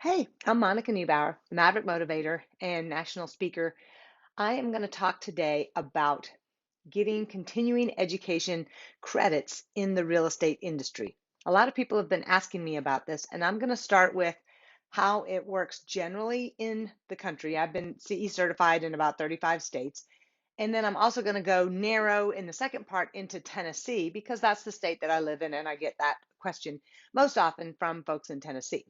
Hey, I'm Monica Neubauer, Maverick Motivator and national speaker. I am going to talk today about getting continuing education credits in the real estate industry. A lot of people have been asking me about this, and I'm going to start with how it works generally in the country. I've been CE certified in about 35 states. And then I'm also going to go narrow in the second part into Tennessee because that's the state that I live in, and I get that question most often from folks in Tennessee.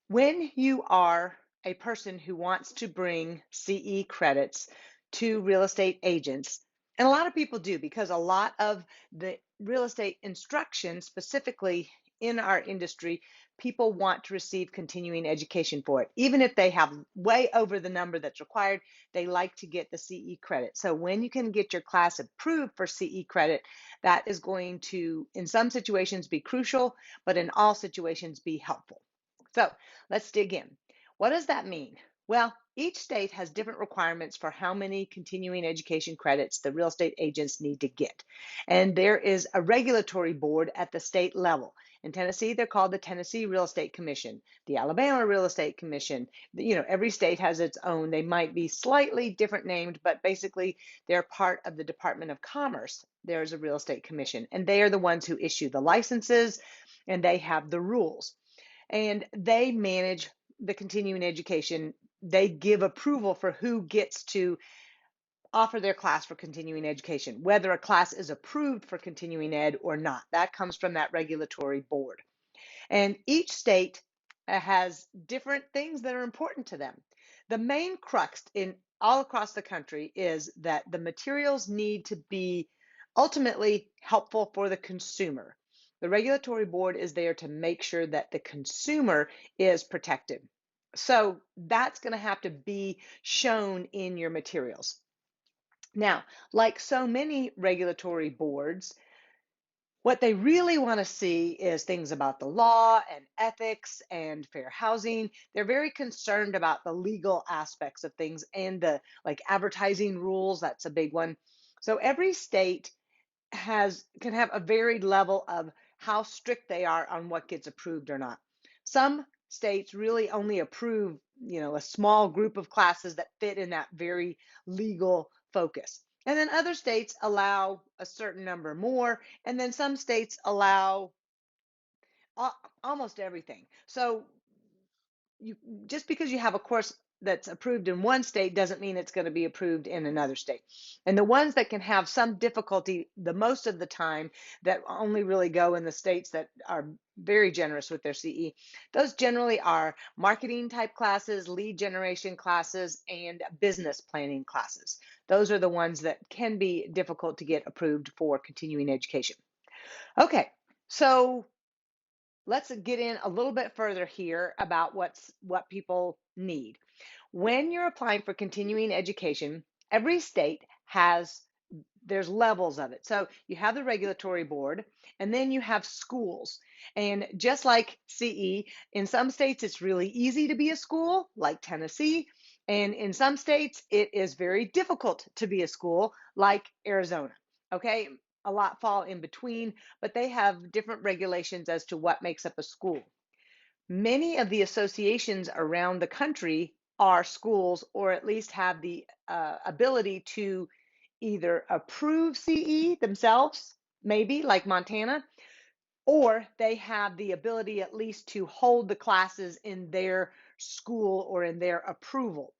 When you are a person who wants to bring CE credits to real estate agents, and a lot of people do because a lot of the real estate instruction, specifically in our industry, people want to receive continuing education for it. Even if they have way over the number that's required, they like to get the CE credit. So when you can get your class approved for CE credit, that is going to, in some situations, be crucial, but in all situations, be helpful. So let's dig in. What does that mean? Well, each state has different requirements for how many continuing education credits the real estate agents need to get. And there is a regulatory board at the state level. In Tennessee, they're called the Tennessee Real Estate Commission, the Alabama Real Estate Commission. Every state has its own. They might be slightly different named, but basically they're part of the Department of Commerce. There's a real estate commission, and they are the ones who issue the licenses and they have the rules, and they manage the continuing education. They give approval for who gets to offer their class for continuing education, whether a class is approved for continuing ed or not. That comes from that regulatory board. And each state has different things that are important to them. The main crux in all across the country is that the materials need to be ultimately helpful for the consumer. The regulatory board is there to make sure that the consumer is protected. So that's going to have to be shown in your materials. Now, like so many regulatory boards, what they really want to see is things about the law and ethics and fair housing. They're very concerned about the legal aspects of things and the like advertising rules. That's a big one. So every state can have a varied level of how strict they are on what gets approved or not. Some states really only approve, a small group of classes that fit in that very legal focus. And then other states allow a certain number more, and then some states allow almost everything. So you just because you have a course that's approved in one state doesn't mean it's going to be approved in another state. And the ones that can have some difficulty the most of the time, that only really go in the states that are very generous with their CE, those generally are marketing type classes, lead generation classes, and business planning classes. Those are the ones that can be difficult to get approved for continuing education. Okay, so let's get in a little bit further here about what people need. When you're applying for continuing education, every state there's levels of it. So you have the regulatory board, and then you have schools. And just like CE, in some states it's really easy to be a school, like Tennessee, and in some states it is very difficult to be a school, like Arizona. Okay, a lot fall in between, but they have different regulations as to what makes up a school. Many of the associations around the country are schools, or at least have the ability to either approve CE themselves, maybe like Montana, or they have the ability at least to hold the classes in their school or in their approval.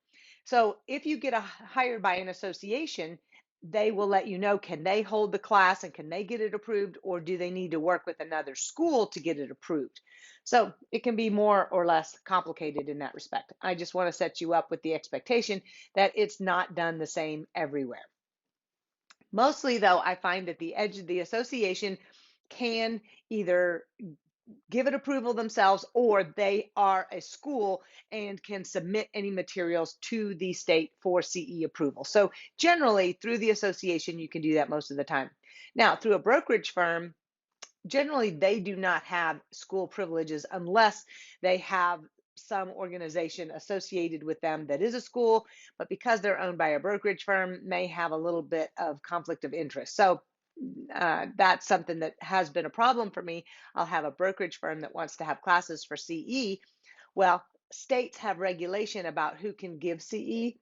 So if you get hired by an association, they will let you know, can they hold the class and can they get it approved, or do they need to work with another school to get it approved? So it can be more or less complicated in that respect. I just want to set you up with the expectation that it's not done the same everywhere. Mostly, though, I find that the association can either give it approval themselves, or they are a school and can submit any materials to the state for CE approval. So generally, through the association, you can do that most of the time. Now, through a brokerage firm, generally they do not have school privileges unless they have some organization associated with them that is a school, but because they're owned by a brokerage firm, may have a little bit of conflict of interest. So that's something that has been a problem for me. I'll have a brokerage firm that wants to have classes for CE. Well, states have regulation about who can give CE,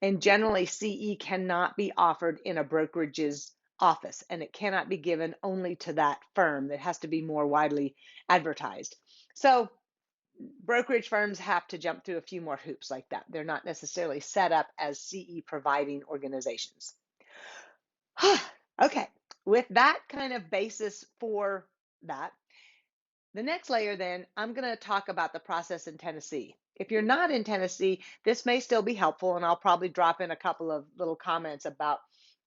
and generally CE cannot be offered in a brokerage's office, and it cannot be given only to that firm. It has to be more widely advertised. So brokerage firms have to jump through a few more hoops like that. They're not necessarily set up as CE providing organizations. Okay, with that kind of basis for that, the next layer, then, I'm going to talk about the process in Tennessee. If you're not in Tennessee, this may still be helpful, and I'll probably drop in a couple of little comments about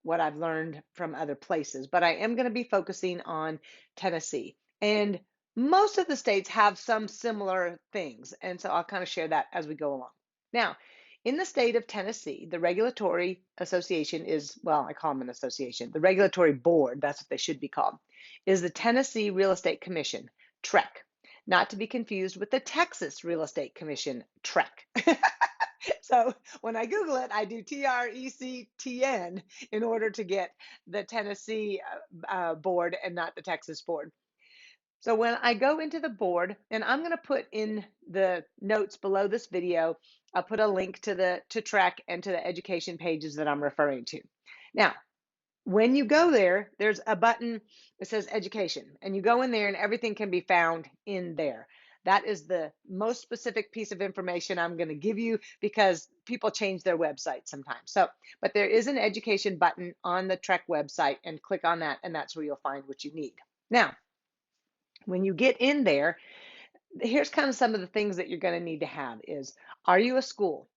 what I've learned from other places. But I am going to be focusing on Tennessee. And most of the states have some similar things, and so I'll kind of share that as we go along. Now, in the state of Tennessee, the regulatory association is, well, I call them an association. The regulatory board, that's what they should be called, is the Tennessee Real Estate Commission. TREC, not to be confused with the Texas Real Estate Commission, TREC. So when I Google it, I do TRECTN in order to get the Tennessee board and not the Texas board. So when I go into the board, and I'm going to put in the notes below this video, I'll put a link to TREC and to the education pages that I'm referring to. Now, when you go there, there's a button that says education, and you go in there and everything can be found in there. That is the most specific piece of information I'm going to give you because people change their website sometimes. So, but there is an education button on the TREC website, and click on that, and that's where you'll find what you need. Now, when you get in there, here's kind of some of the things that you're going to need to have is, are you a school?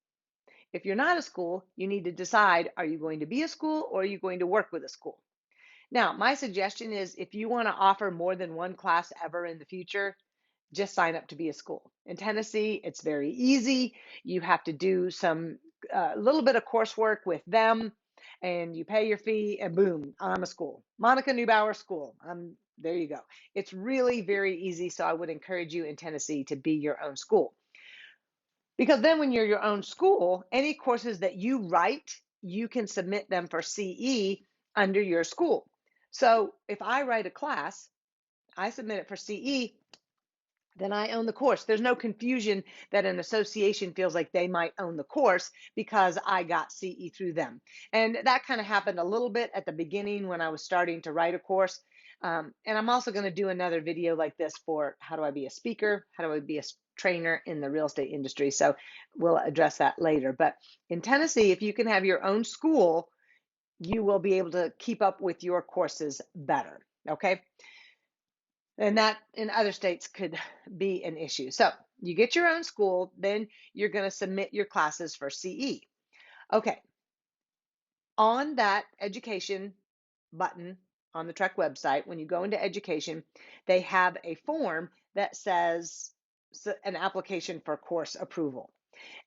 If you're not a school, you need to decide, are you going to be a school or are you going to work with a school? Now, my suggestion is if you want to offer more than one class ever in the future, just sign up to be a school. In Tennessee, it's very easy. You have to do some little bit of coursework with them, and you pay your fee, and boom, I'm a school. Monica Neubauer School. There you go. It's really very easy. So I would encourage you in Tennessee to be your own school. Because then when you're your own school, any courses that you write, you can submit them for CE under your school. So if I write a class, I submit it for CE, then I own the course. There's no confusion that an association feels like they might own the course because I got CE through them. And that kind of happened a little bit at the beginning when I was starting to write a course. And I'm also going to do another video like this for how do I be a speaker, how do I be a trainer in the real estate industry. So we'll address that later. But in Tennessee, if you can have your own school, you will be able to keep up with your courses better. Okay. And that in other states could be an issue. So you get your own school, then you're going to submit your classes for CE. Okay. On that education button on the TREC website, when you go into education, they have a form that says an application for course approval.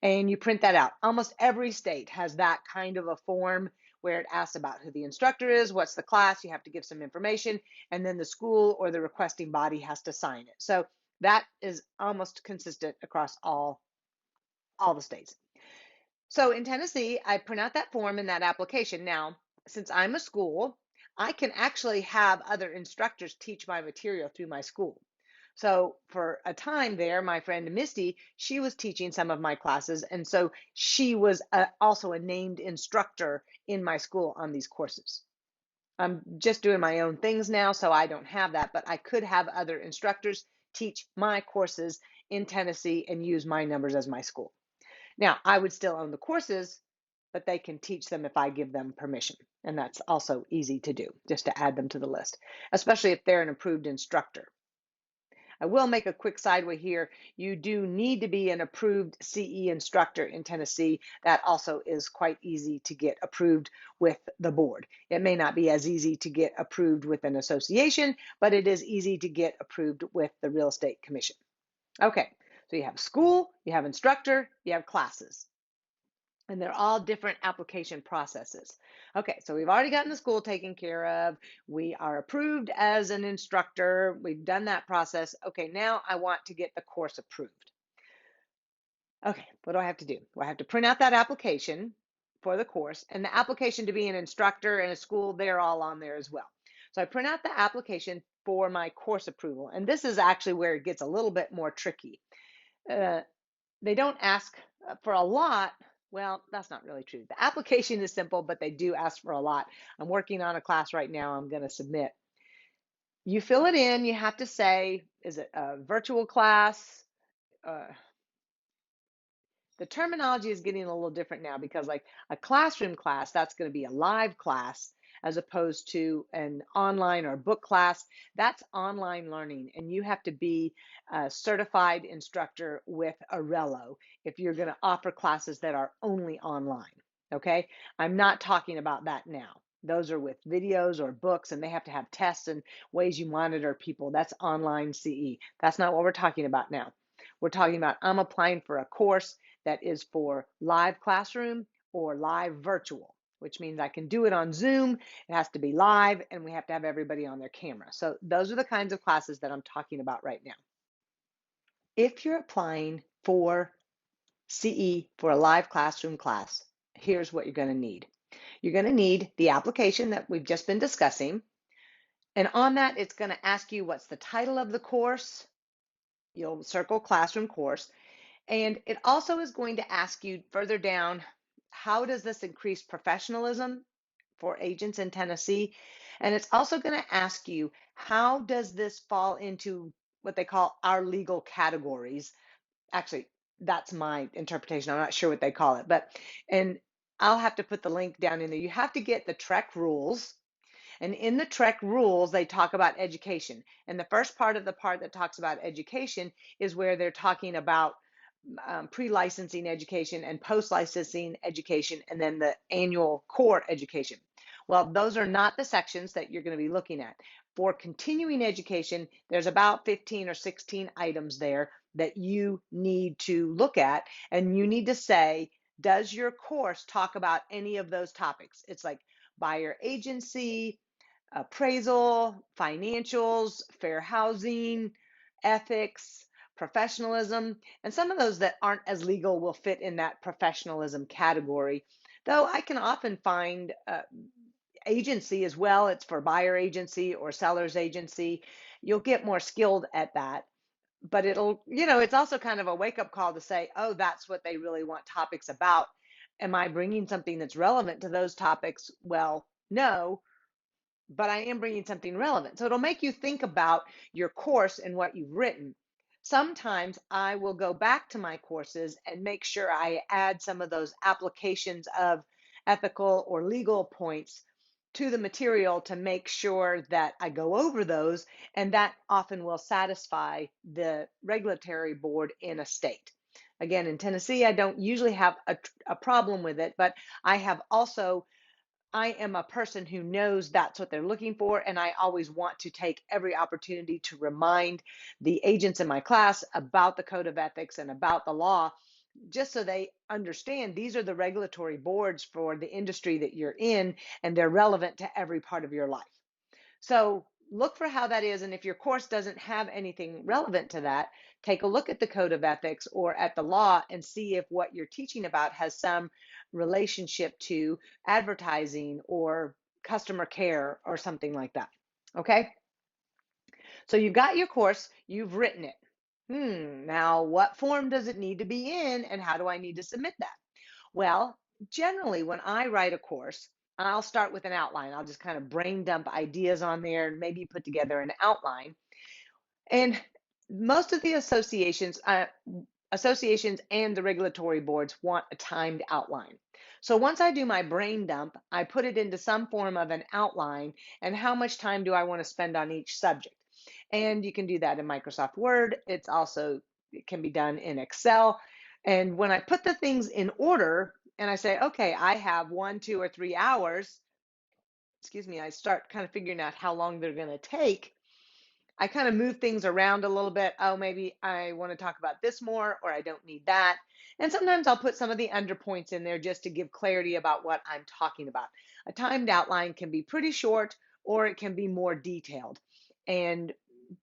And you print that out. Almost every state has that kind of a form where it asks about who the instructor is, what's the class, you have to give some information, and then the school or the requesting body has to sign it. So that is almost consistent across all the states. So in Tennessee, I print out that form and that application. Now, since I'm a school, I can actually have other instructors teach my material through my school. So for a time there, my friend Misty, she was teaching some of my classes. And so she was also a named instructor in my school on these courses. I'm just doing my own things now, so I don't have that, but I could have other instructors teach my courses in Tennessee and use my numbers as my school. Now, I would still own the courses, but they can teach them if I give them permission. And that's also easy to do, just to add them to the list, especially if they're an approved instructor. I will make a quick sideway here. You do need to be an approved CE instructor in Tennessee. That also is quite easy to get approved with the board. It may not be as easy to get approved with an association, but it is easy to get approved with the Real Estate Commission. Okay, so you have school, you have instructor, you have classes. And they're all different application processes. Okay, so we've already gotten the school taken care of. We are approved as an instructor. We've done that process. Okay, now I want to get the course approved. Okay, what do I have to do? Well, I have to print out that application for the course, and the application to be an instructor in a school, they're all on there as well. So I print out the application for my course approval, and this is actually where it gets a little bit more tricky. they don't ask for a lot. Well, that's not really true. The application is simple, but they do ask for a lot. I'm working on a class right now I'm going to submit. You fill it in, you have to say, is it a virtual class? Uh, the terminology is getting a little different now because, like, a classroom class, that's going to be a live class as opposed to an online or book class. That's online learning, and you have to be a certified instructor with Arello if you're going to offer classes that are only online. Okay, I'm not talking about that now. Those are with videos or books, and they have to have tests and ways you monitor people. That's online CE. That's not what we're talking about now. We're talking about I'm applying for a course that is for live classroom or live virtual, which means I can do it on Zoom. It has to be live, and we have to have everybody on their camera. So those are the kinds of classes that I'm talking about right now. If you're applying for CE for a live classroom class, here's what you're going to need. You're going to need the application that we've just been discussing. And on that, it's going to ask you what's the title of the course. You'll circle classroom course. And it also is going to ask you further down, how does this increase professionalism for agents in Tennessee? And it's also going to ask you, how does this fall into what they call our legal categories? Actually, that's my interpretation. I'm not sure what they call it, and I'll have to put the link down in there. You have to get the TREC rules. And in the TREC rules, they talk about education. And the first part of the part that talks about education is where they're talking about pre-licensing education and post-licensing education, and then the annual core education. Well, those are not the sections that you're going to be looking at. For continuing education, there's about 15 or 16 items there that you need to look at, and you need to say, does your course talk about any of those topics? It's like buyer agency, appraisal, financials, fair housing, ethics, professionalism, and some of those that aren't as legal will fit in that professionalism category. Though I can often find agency as well. It's for buyer agency or seller's agency. You'll get more skilled at that. But it's also kind of a wake up call to say, oh, that's what they really want topics about. Am I bringing something that's relevant to those topics? Well, no, but I am bringing something relevant. So it'll make you think about your course and what you've written. Sometimes I will go back to my courses and make sure I add some of those applications of ethical or legal points to the material to make sure that I go over those, and that often will satisfy the regulatory board in a state. Again, in Tennessee, I don't usually have a problem with it, but I am a person who knows that's what they're looking for, and I always want to take every opportunity to remind the agents in my class about the code of ethics and about the law, just so they understand these are the regulatory boards for the industry that you're in, and they're relevant to every part of your life. So look for how that is. And if your course doesn't have anything relevant to that, take a look at the code of ethics or at the law and see if what you're teaching about has some relationship to advertising or customer care or something like that. Okay. So you've got your course, you've written it. Now what form does it need to be in, and how do I need to submit that? Well, generally, when I write a course, I'll start with an outline. I'll just kind of brain dump ideas on there and maybe put together an outline. And most of the associations and the regulatory boards want a timed outline. So once I do my brain dump, I put it into some form of an outline, and how much time do I want to spend on each subject. And you can do that in Microsoft Word. It can be done in Excel. And when I put the things in order and I say, okay, I have 1, 2, or 3 hours, I start kind of figuring out how long they're going to take. I kind of move things around a little bit. Oh, maybe I want to talk about this more, or I don't need that. And sometimes I'll put some of the underpoints in there just to give clarity about what I'm talking about. A timed outline can be pretty short, or it can be more detailed. And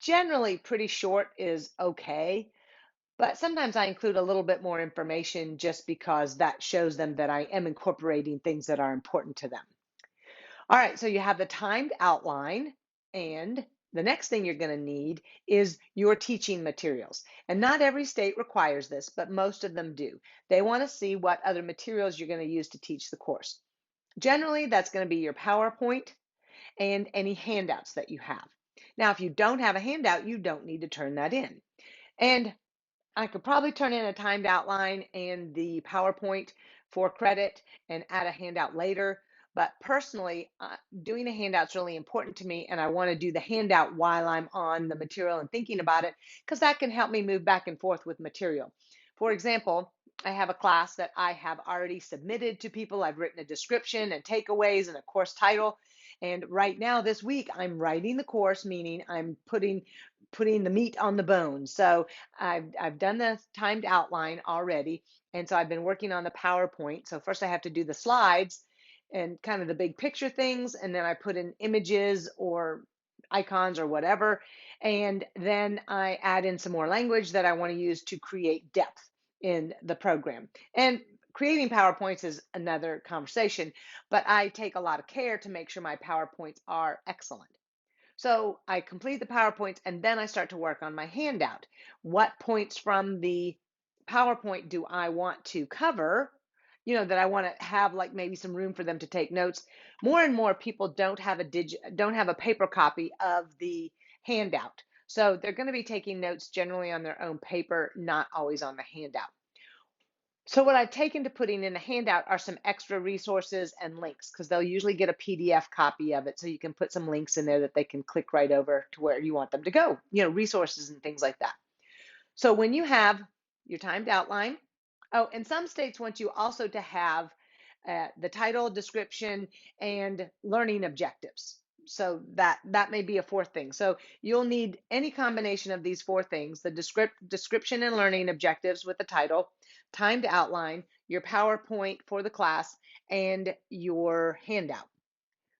generally, pretty short is okay. But sometimes I include a little bit more information just because that shows them that I am incorporating things that are important to them. All right, so you have the timed outline, and The next thing you're going to need is your teaching materials. And not every state requires this, but most of them do. They want to see what other materials you're going to use to teach the course. Generally, that's going to be your PowerPoint and any handouts that you have. Now, if you don't have a handout, you don't need to turn that in. And I could probably turn in a timed outline and the PowerPoint for credit and add a handout later. But personally, doing a handout is really important to me, and I want to do the handout while I'm on the material and thinking about it, because that can help me move back and forth with material. For example, I have a class that I have already submitted to people. I've written a description and takeaways and a course title. And right now, this week, I'm writing the course, meaning I'm putting the meat on the bone. So I've done the timed outline already, and so I've been working on the PowerPoint. So first I have to do the slides and kind of the big picture things, and then I put in images or icons or whatever, and then I add in some more language that I want to use to create depth in the program. And creating PowerPoints is another conversation, but I take a lot of care to make sure my PowerPoints are excellent. So I complete the PowerPoints and then I start to work on my handout. What points from the PowerPoint do I want to cover? That I want to have like maybe some room for them to take notes. More and more people don't have a paper copy of the handout. So they're going to be taking notes generally on their own paper, not always on the handout. So what I've taken to putting in the handout are some extra resources and links, because they'll usually get a PDF copy of it. So you can put some links in there that they can click right over to where you want them to go, resources and things like that. So when you have your timed outline, oh, and some states want you also to have the title, description, and learning objectives. So that may be a fourth thing. So you'll need any combination of these four things: the description and learning objectives with the title, timed outline, your PowerPoint for the class, and your handout.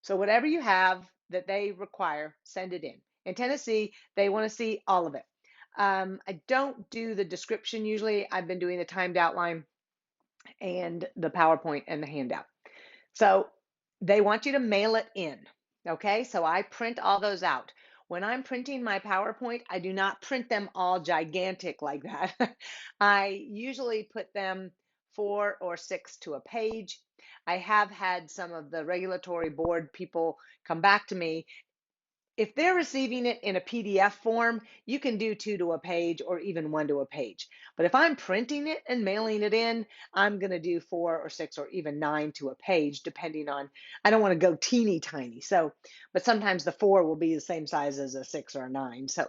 So whatever you have that they require, send it in. In Tennessee, they want to see all of it. I don't do the description usually. I've been doing the timed outline and the PowerPoint and the handout. So they want you to mail it in. Okay, so I print all those out. When I'm printing my PowerPoint, I do not print them all gigantic like that. I usually put them 4 or 6 to a page. I have had some of the regulatory board people come back to me. If they're receiving it in a PDF form, you can do 2 to a page or even 1 to a page. But if I'm printing it and mailing it in, I'm going to do 4 or 6 or even 9 to a page, depending on, I don't want to go teeny tiny. So, but sometimes the 4 will be the same size as a 6 or a 9. So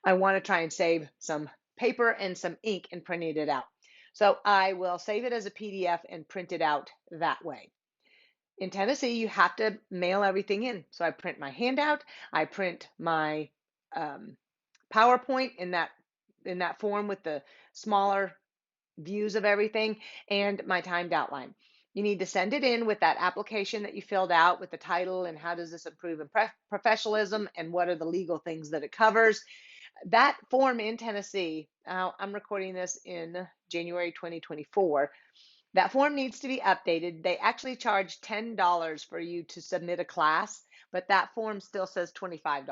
I want to try and save some paper and some ink in printing it out. So I will save it as a PDF and print it out that way. In Tennessee, you have to mail everything in. So I print my handout, I print my PowerPoint in that form with the smaller views of everything, and my timed outline. You need to send it in with that application that you filled out with the title and how does this improve in professionalism and what are the legal things that it covers. That form in Tennessee, I'm recording this in January 2024. That form needs to be updated. They actually charge $10 for you to submit a class, but that form still says $25.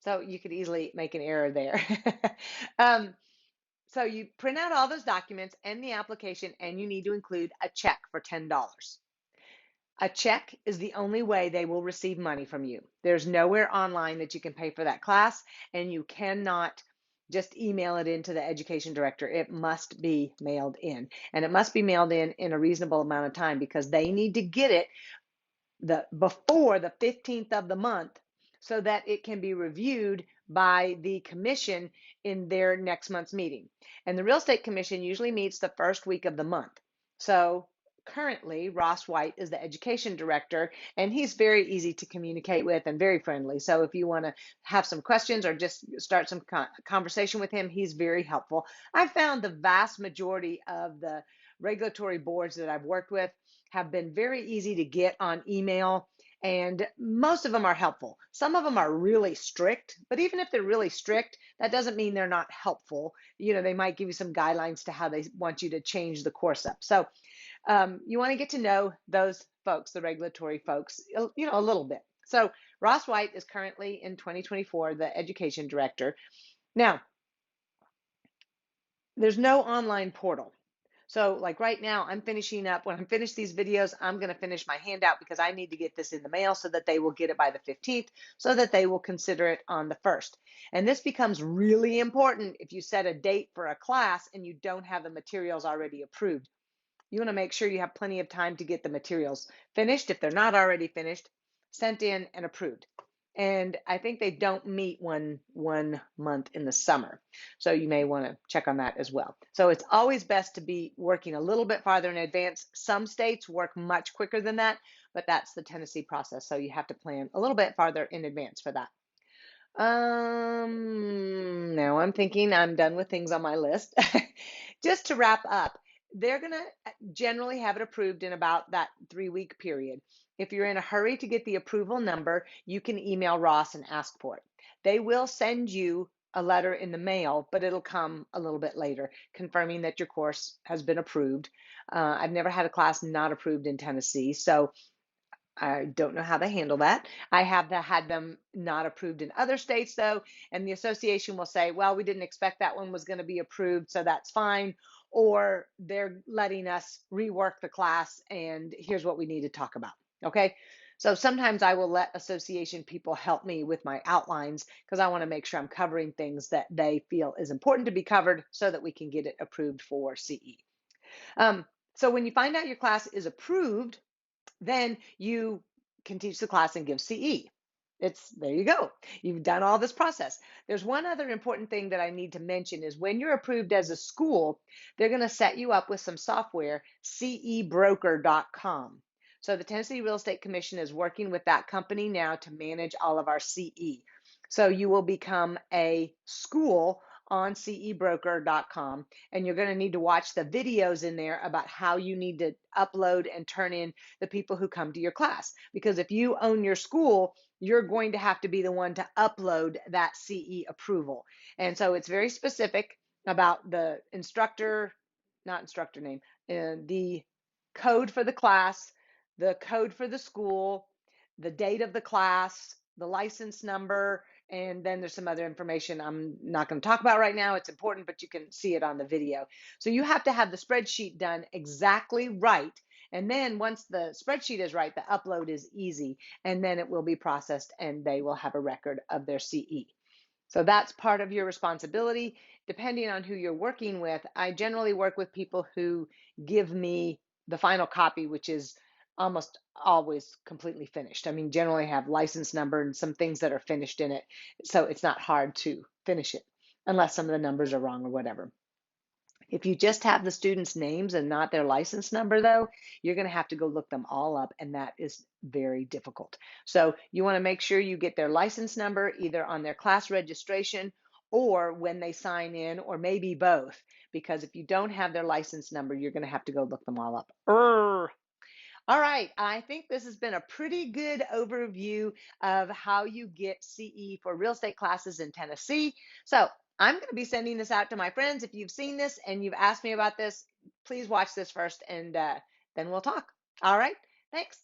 So you could easily make an error there. um, so you print out all those documents and the application, and you need to include a check for $10. A check is the only way they will receive money from you. There's nowhere online that you can pay for that class, and you cannot just email it into the education director. It must be mailed in, and it must be mailed in a reasonable amount of time, because they need to get it before the 15th of the month so that it can be reviewed by the commission in their next month's meeting. And the Real Estate Commission usually meets the first week of the month. So currently, Ross White is the education director, and he's very easy to communicate with and very friendly. So if you want to have some questions or just start some conversation with him, he's very helpful. I've found the vast majority of the regulatory boards that I've worked with have been very easy to get on email, and most of them are helpful. Some of them are really strict, but even if they're really strict, that doesn't mean they're not helpful. They might give you some guidelines to how they want you to change the course up. So you want to get to know those folks, the regulatory folks, a little bit. So Ross White is currently in 2024 the education director. Now, there's no online portal. So like right now, I'm finishing up. When I'm finished these videos, I'm going to finish my handout because I need to get this in the mail so that they will get it by the 15th, so that they will consider it on the 1st. And this becomes really important if you set a date for a class and you don't have the materials already approved. You want to make sure you have plenty of time to get the materials finished, if they're not already finished, sent in and approved. And I think they don't meet one month in the summer. So you may want to check on that as well. So it's always best to be working a little bit farther in advance. Some states work much quicker than that, but that's the Tennessee process. So you have to plan a little bit farther in advance for that. Now I'm thinking I'm done with things on my list. Just to wrap up, they're going to generally have it approved in about that 3-week period. If you're in a hurry to get the approval number, you can email Ross and ask for it. They will send you a letter in the mail, but it'll come a little bit later, confirming that your course has been approved. I've never had a class not approved in Tennessee, so I don't know how they handle that. I have had them not approved in other states though, and the association will say, well, we didn't expect that one was going to be approved, so that's fine. Or they're letting us rework the class and here's what we need to talk about. Okay. So sometimes I will let association people help me with my outlines because I want to make sure I'm covering things that they feel is important to be covered so that we can get it approved for CE. So when you find out your class is approved, then you can teach the class and give CE. There you go. You've done all this process. There's one other important thing that I need to mention is when you're approved as a school, they're going to set you up with some software, cebroker.com. So the Tennessee Real Estate Commission is working with that company now to manage all of our CE. So you will become a school on cebroker.com, and you're going to need to watch the videos in there about how you need to upload and turn in the people who come to your class. Because if you own your school, you're going to have to be the one to upload that CE approval. And so it's very specific about the instructor, not instructor name, the code for the class, the code for the school, the date of the class, the license number, and then there's some other information I'm not going to talk about right now. It's important, but you can see it on the video. So you have to have the spreadsheet done exactly right. And then once the spreadsheet is right, the upload is easy, and then it will be processed and they will have a record of their CE. So that's part of your responsibility. Depending on who you're working with, I generally work with people who give me the final copy, which is almost always completely finished. I mean, generally have license number and some things that are finished in it. So it's not hard to finish it unless some of the numbers are wrong or whatever. If you just have the students' names and not their license number, though, you're going to have to go look them all up, and that is very difficult. So you want to make sure you get their license number either on their class registration or when they sign in, or maybe both, because if you don't have their license number, you're going to have to go look them all up. All right, I think this has been a pretty good overview of how you get CE for real estate classes in Tennessee. So I'm going to be sending this out to my friends. If you've seen this and you've asked me about this, please watch this first and then we'll talk. All right, thanks.